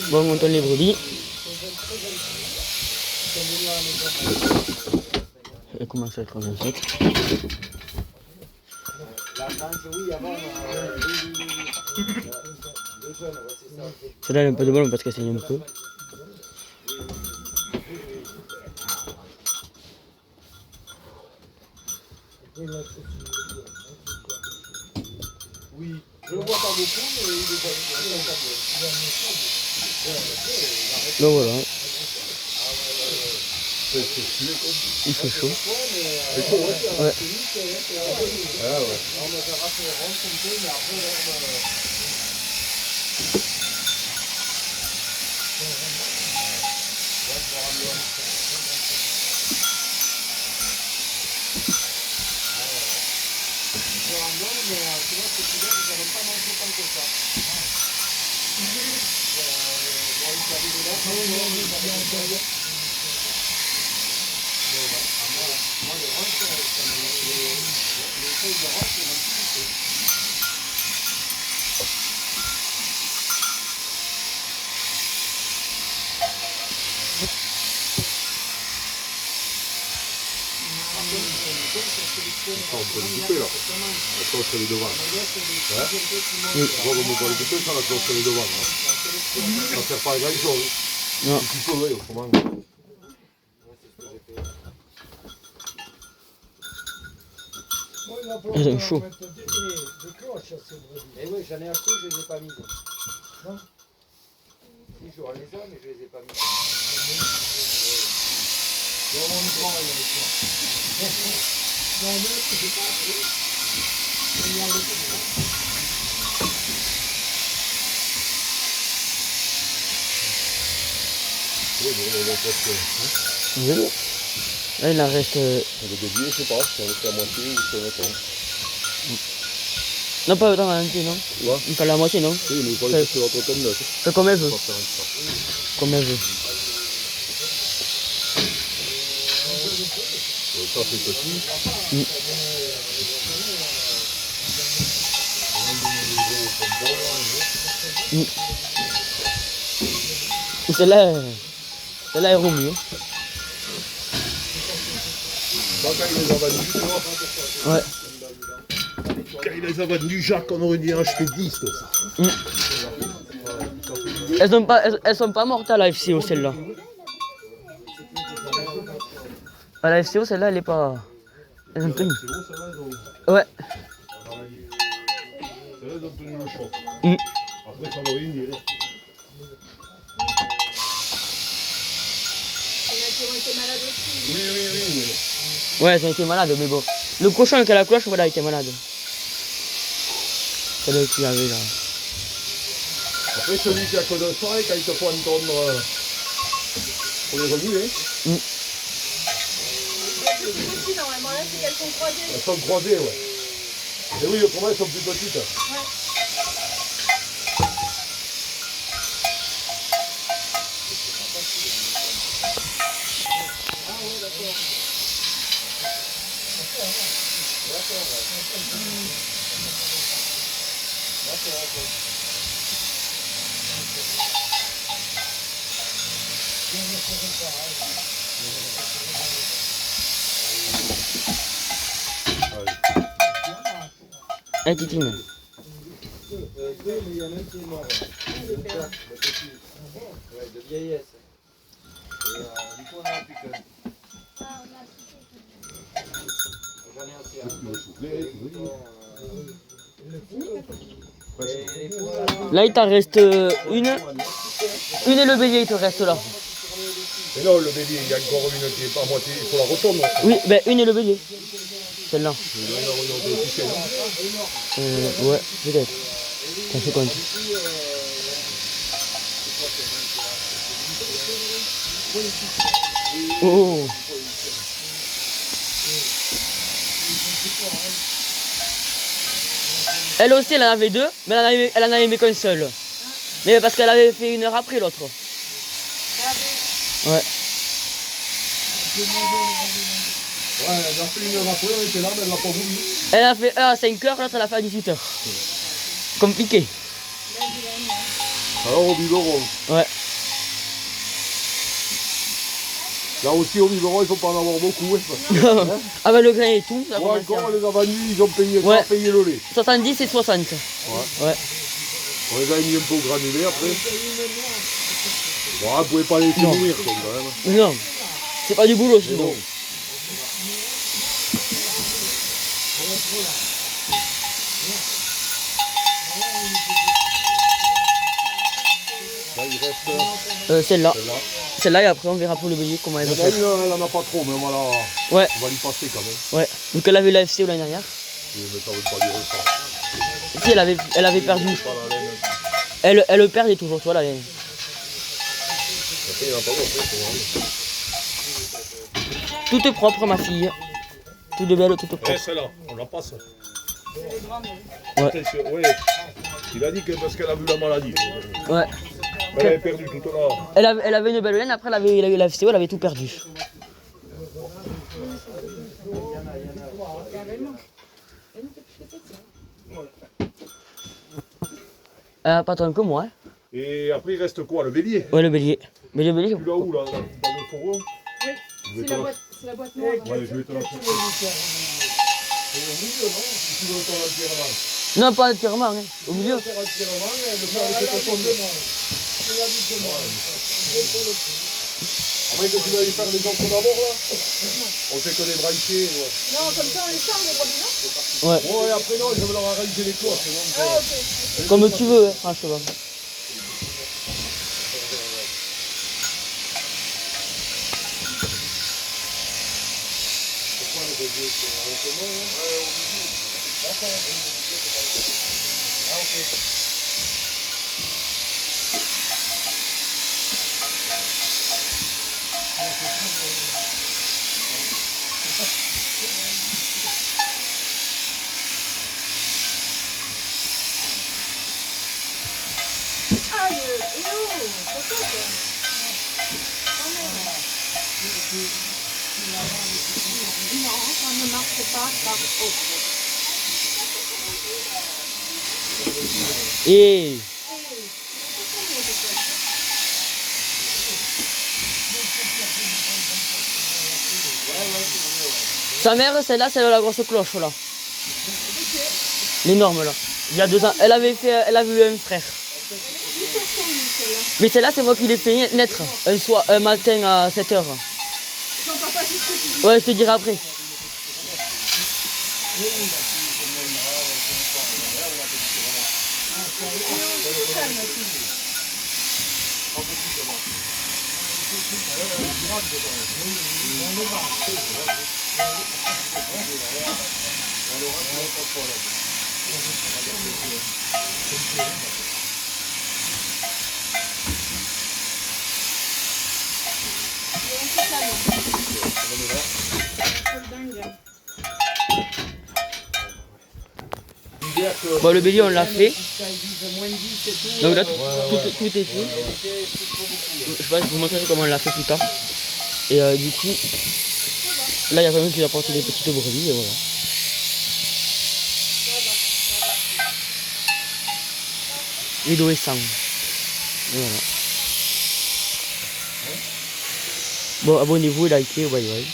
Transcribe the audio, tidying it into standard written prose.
Bon, on monte les brebis. Elle commence à être bien faite. Celle-là, elle a un peu de ballon parce qu'elle saigne un peu. Oui, je le vois pas beaucoup, mais il est pas. Donc voilà. Il fait chaud. C'est chaud, ouais. Ouais. Ah ouais. On peut le couper là. La cloche elle est devant. Ouais. Oui. Tu vois comme on peut le couper ça, la cloche elle est devant. Hein. Ça ne sert pas à grand chose. Non. Tu peux, oui, autrement. Elles ont chaud. Eh oui, j'en ai acheté, je les ai pas mises. Non. Si, j'aurais les ai, mais je les ai pas mises. Oui. Là, il en reste. Le début, je sais pas, si on le fait à moitié ou si on le fait. Non, pas autant en entier, non. Ouais. Il fait la moitié, non. Oui, mais il faut aller chercher votre tendette. Fais comme elle veut. Comme elle veut. Ça c'est petit. Celle-là, elle roule mieux. Quand il les a vendus, tu vois. Ouais. Quand il les a vendus, Jacques, on aurait dû en acheter 10 de ça. Elles sont pas mortes à la FCO, celle-là. À la FCO, celle-là, elle est pas. Elles ont tenu. Ouais. Celles-là, elles ont tenu le choc. Mm. Après, ça va rien dire. Oui. Ouais, elles ont été malades, mais bon. Le cochon avec la cloche, voilà, il était malade. Celle-là qui avait là. Après, celui qui a que de ça, quand il te faut entendre pour les remuer. Normalement, là, c'est qu'elles sont croisées. Elles sont croisées, ouais. Et oui, autrement, elles sont plus petites. Ouais. Eh, Titine. Mais il y en a un qui est mort. Le petit. Ouais, de vieillesse. Et du coup, on en a plus qu'un. J'en ai assez. Là, il t'en reste une. Une et le bélier, il te reste là. Mais non, le bélier, il y a encore une qui est pas à moitié, il faut la retourner. Oui, ben une et le bélier. Celle-là. Il doit y en avoir une autre qui fait, non? Ouais, peut-être. T'en fais compte. Oh. Elle aussi, elle en avait deux, mais elle en avait mis qu'un seul. Mais parce qu'elle avait fait 1 heure après l'autre. Ouais. Ouais, elle a fait 1 heure après, elle était là, mais elle l'a pas voulu. Elle a fait 1 à 5 heures, l'autre elle a fait à 18 heures. Compliqué. Alors au biberon. Ouais. Là aussi au biberon, il faut pas en avoir beaucoup. Hein. Avec le grain et tout, ça Ouais, commence encore bien. les avanies, ils ont payé, Ouais. pas payé le lait. 70 et 60. Ouais. On les a mis un peu granulés après. Bon, vous pouvez pas les faire Non. nourrir comme quand même. Non, c'est pas du boulot Mais sinon. bon. Là, il reste Celle-là. celle-là. Celle-là et après on verra pour le Belgique comment elle Il y va en a faire. une, elle en a pas trop, mais voilà, Ouais, on va l'y passer quand même. ouais. Donc elle avait l'AFC l'année dernière. Mais ça veut pas dire ça. Si elle avait perdu. Pas la laine. Elle perdait toujours, toi la laine. Après, il y en a pas d'autres, hein, Toute propre ma fille. Toute belle, toute propre. celle-là, on la passe. Ouais. Attention, oui. Il a dit que parce qu'elle a vu la maladie. Ouais. Elle avait perdu toute là. Elle avait une belle laine, après elle avait l'AFC, elle avait tout perdu. Pas tant que moi. Hein. Et après, il reste quoi? Le bélier? Ouais, le bélier. Mais le bélier, Tu l'as où là? Dans le fourreau? Oui, Je vais c'est te la boîte noire. Ouais, je vais te la chercher. Et au milieu, non? Si tu veux ton enterrement. non, pas entièrement, hein. Au milieu. Faire enterrement, le faire avec ta tombe. Après que tu vas aller faire les autres d'abord là? On fait que des braquets. Ouais. Non, comme ça on les charme les brebis, non? Ouais. Bon, et après, non, je vais leur arranger les toits. Ah, ok. Comme tu veux, hein, franchement. Ah, le hello, peut-être. Non, ça ne marche pas par autre. Et sa mère, celle-là, c'est la grosse cloche là. L'énorme là. Il y a 2 ans. Elle avait eu un frère. Mais celle-là, c'est moi qui l'ai fait naître un matin à 7h. Ils sont pas passés ce que tu Ouais, je te dirai après. Bon, le bélier, on l'a fait. Donc là, tout est fait. Je vais vous montrer comment on l'a fait plus tard. Et du coup, là, il y a quelqu'un qui a apporté des petites brebis. Et voilà. Vidéo et sang. Et voilà. Bon, abonnez-vous et likez. Bye bye.